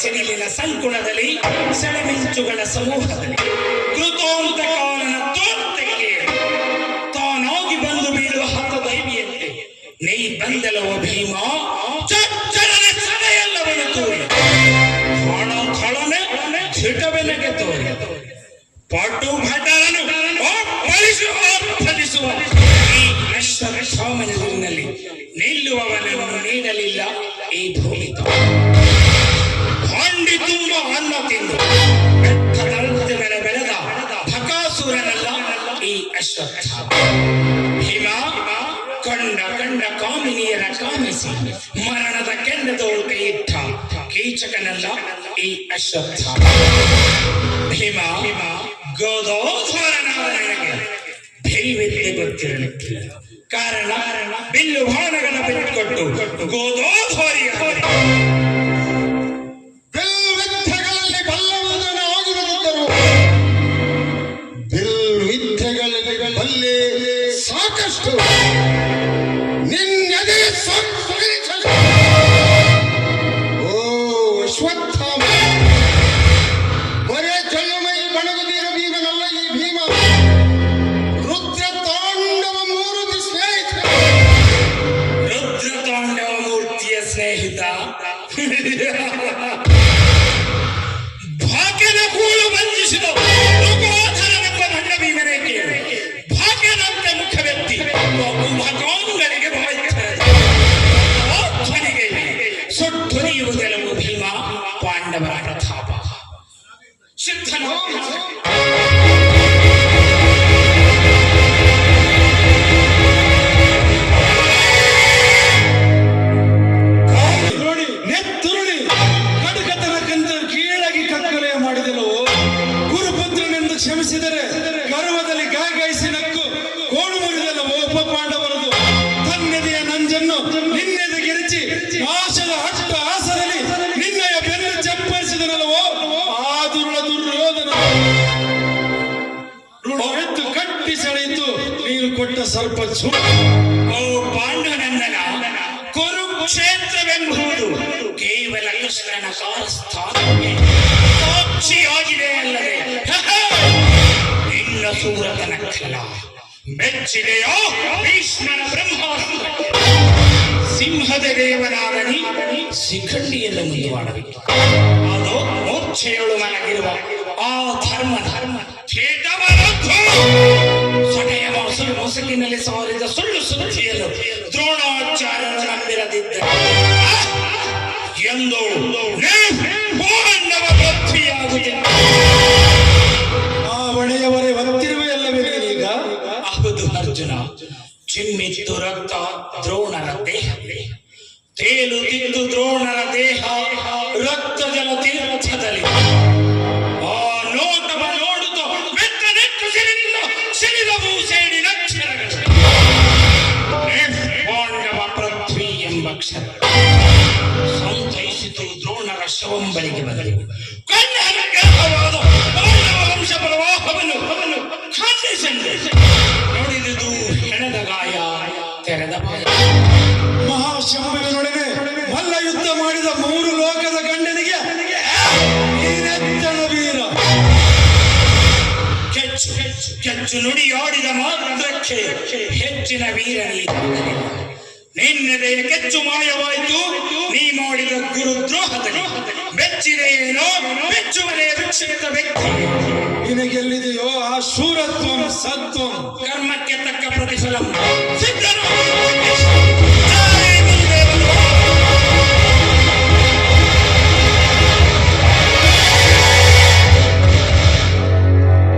ಸಿಡಿಲಿನ ಸಂಕುಲದಲ್ಲಿ ಸೆಳೆಮಿಂಚುಗಳ ಸಮೂಹದಲ್ಲಿ ಕೃತೋಂತಕಾಲನ ತೋಟಕ್ಕೆ ತಾನಾಗಿ ಬಂದು ಬೀಳುವ ಹತ ದೈವಿಯಂತೆ ನೀ ಬಂದಲವ ಭೀಮ ಚಚ್ಚರನ ಸಡೆಯಲ್ಲವನು ತೋರಿ ಹಣ ಥಳನೆ ಧಿಟವೆನಗೆ ತೋರಿ ಪಟು ಭಟರನು ಫಲಿಸುವ ಈ ಅಶ್ವತ್ಥಾಮನಲ್ಲಿ ನಿಲ್ಲುವವನನ್ನು ನೀಡಲಿಲ್ಲ ಈ ಭೂಮಿ ಹಾಂಡಿ ತುಂಬ ಅನ್ನ ತಿಂದು ಬೆಟ್ಟದಂತೆ ಬೆಳೆದ ಭಕಾಸುರನಲ್ಲ ಈ ಅಶ್ವತ್ಥಾಮ ಭೀಮ ಕಂಡ ಕಾಮಿನಿಯರ ಕಾಮಿಸಿ ಮರಣದ ಕೆಂಡದೋಳು ಕೈ ಇಟ್ಟ ಕೀಚಕನಲ್ಲ ಈ ಅಶ್ವತ್ಥಾಮ ಭೀಮ ಗೋದೋಧರನಾದ ನನಗೆ ಧೈರ್ಯತೆ ಗೊತ್ತಿರಲಿಕ್ಕಿಲ್ಲ ಕಾರಣ ಬಿಲ್ಲು ಬಾಣಗಳ ಬಿಟ್ಟುಕೊಟ್ಟು ಗೋದೋಧೋರಿಯ ಬಿಲ್ವಿದ್ಯೆಗಳಲ್ಲಿ ಬಲ್ಲವನು ಆಗಿರುತ್ತಿದ್ದರು ಬಿಲ್ವಿದ್ಯೆಗಳಲ್ಲಿ ಬಲ್ಲೆ ಸಾಕಷ್ಟು ನಿನ್ನದೇ ಓ ಅಶ್ವತ್ಥಾಮ ಬರೇ ಚಲ್ಲುಮೈ ಬಣಗುದಿರ ಭೀಮನಲ್ಲ ಈ ಭೀಮ ರುದ್ರ ತಾಂಡವ ಮೂರ್ತಿ ಸ್ನೇಹಿತ ರುದ್ರ ತಾಂಡವ ಮೂರ್ತಿಯ ಸ್ನೇಹಿತ ಭಾಗ್ಯದ ಕೂಳು ಬಂಧಿಸಿದ ಲೋಕೋಧರನೆಂಬ ಭಂಡ ಭೀಮನೇ ಕೇಳಿ ಭಾಗ್ಯದಂತ ಮುಖ ವ್ಯಕ್ತಿ ಭಗವಾನ್ಗಳಿಗೆ ಧ್ವನಿಗೆ ಸುಧ್ವನಿಯುವುದೆಲ್ಲವೂ ಭೀಮ ಪಾಂಡವರ ಪ್ರತಾಪ ಸಿದ್ಧನ ಕ್ಷಮಿಸಿದರೆ ಗರ್ವದಲ್ಲಿ ಗಾಯಗಾಯಿಸಿ ನಕ್ಕು ಕೋಣು ಮುರಿದಲ್ಲವೋ ಉಪ ಪಾಂಡವರದು ತನ್ನೆದೆಯ ನಂಜನ್ನು ನಿನ್ನೆದೆಗೆರಚಿ ನಾಶದ ಅಟ್ಟ ಆಸದಲ್ಲಿ ನಿನ್ನಯ ಬೆನ್ನು ಚಪ್ಪರಿಸಿದನಲ್ಲವೋ ಆ ದುರ್ಯೋಧನ ಎತ್ತು ಕಟ್ಟಿ ಸೆಳೆಯಿತು ನೀನು ಕೊಟ್ಟ ಸ್ವಲ್ಪ ಓ ಪಾಂಡುನಂದನ ಕುರುಕ್ಷೇತ್ರವೆಂಬುದು ಕೇವಲ ಕೃಷ್ಣನ ಕಾರಸ್ಥಾನಕ್ಕೆ ಸಾಕ್ಷಿಯಾಗಿದೆ ಅಲ್ಲದೆ ನಿನ್ನ ಸೂರತನಕ್ಕಲ್ಲ ಮೆಚ್ಚಿದೆಯೋ ಭೀಷ್ಮನ ಬ್ರಹ್ಮಾಸ್ತ್ರ ಸಿಂಹದ ದೇವನಾಗಲಿ ಶಿಖಂಡಿಯನ್ನು ಮುಂದುವಾಡಬೇಕು ಅದು ಮೋಕ್ಷೆಯೊಳು ಮಲಗಿರುವ ಆ ಧರ್ಮ ಸಡೆಯ ಮೊಸಕಿನಲ್ಲಿ ಸಾರಿದ ಸುಳ್ಳು ಸುದ್ದಿಯನ್ನು ದ್ರೋಣಾಚಾರ್ಯರು ನಂಬಿರದಿದ್ದ ಎಂದು ಪಾಂಡವ ಪೃಥ್ವಿಯಾಗುತ್ತದೆ ಆ ಹೊಣೆಯವರೇ ಬಂದಿರುವೆಯಲ್ಲವೇ ಈಗ ಹೌದು ಅರ್ಜುನ ಚಿಮ್ಮಿತ್ತು ರಕ್ತ ದ್ರೋಣರ ದೇಹ ತೇಲು ತಿಂದು ದ್ರೋಣರ ದೇಹ ರಕ್ತ ಜಲ ತೀರ್ಥದಲ್ಲಿ ಆ ನೋಟವ ನೋಡುತ್ತ ಬೆಟ್ಟ ನೆಟ್ಟು ಸಿಡಿದವು ಸೇಡಿ ಅಕ್ಷರಗಳು ಪಾಂಡವ ಪೃಥ್ವಿ ಎಂಬ ಅಕ್ಷರ ಸಂತೈಸಿತು ದ್ರೋಣರ ಶವಂಬಳಿಗೆ ಬದಲಿ ಕಣ್ಣವಾದ ಪಾಂಡವ ವಂಶ ಪ್ರವಾಹವನ್ನು ಖಂಡಿಸಂದೆ ನೋಡಿದುದು ಹೆಣದ ಗಾಯ ತೆರೆದ ಬಾಯ ಮಹಾಶಂಭುವಿನೊಡನೆ ಮಲ್ಲ ಯುದ್ಧ ಮಾಡಿದ 3 ಲೋಕದ ಗಂಡನಿಗೆ ವೀರ ಕೆಚ್ಚು ನುಡಿಯಾಡಿದ ಮಾತ್ರಕ್ಕೆ ಹೆಚ್ಚಿನ ವೀರನಿಲ್ಲ ನಿನ್ನೆದೆಯ ಕೆಚ್ಚು ಮಾಯವಾಯಿತು ನೀ ಮಾಡಿದ ಗುರುದ್ರೋಹದಲ್ಲಿ ಬೆಚ್ಚಿದೆಯೇನೋ ಬೆಚ್ಚುವನೆಯ ವಿಕ್ಷಿತ ವ್ಯಕ್ತಿ ನಿನಗೆಲ್ಲಿದೆಯೋ ಆ ಶೂರತ್ವಂ ಸತ್ವಂ ಕರ್ಮಕ್ಕೆ ತಕ್ಕ ಪ್ರತಿಫಲ ಸಿದ್ಧನು